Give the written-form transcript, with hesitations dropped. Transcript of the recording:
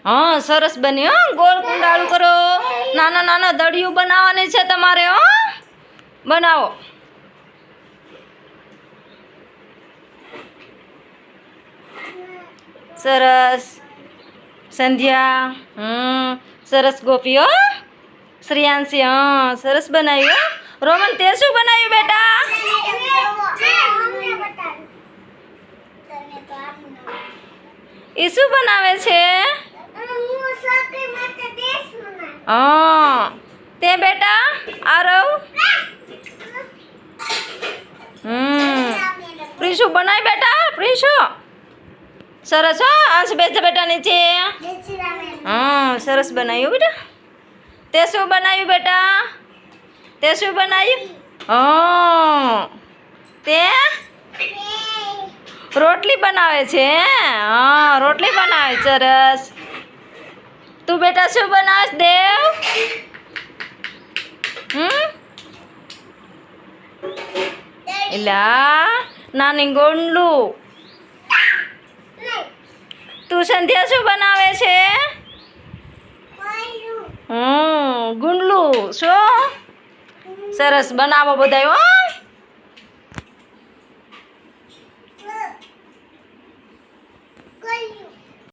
हाँ सरस बनी हो गोल कुंडाळू करो नाना नाना दड़िયું बनावવાની છે તમારે હો બનાવો સરસ સંધ્યા સરસ ગોપી હો શ્રેયાંશી हाँ સરસ બનાવ્યું રોમન તે શું બનાવ્યું બેટા એ શું બનાવે છે हाँ તે બેટા આરવ પ્રિશુ બનાય બેટા પ્રિશુ સરસ હો આંસ બેસ બેટા નીચે हाँ સરસ બનાવ્યું બેટા તે શું બનાવ્યું બેટા તે શું બનાવ્યું हाँ તે રોટલી બનાવે છે हाँ રોટલી બનાવે સરસ તું બેટા શું બનાવે દેવ એલા નાની ગોંડલું તું સંધ્યા શું બનાવે છે ગુંડલું શું સરસ બનાવો બધાય હો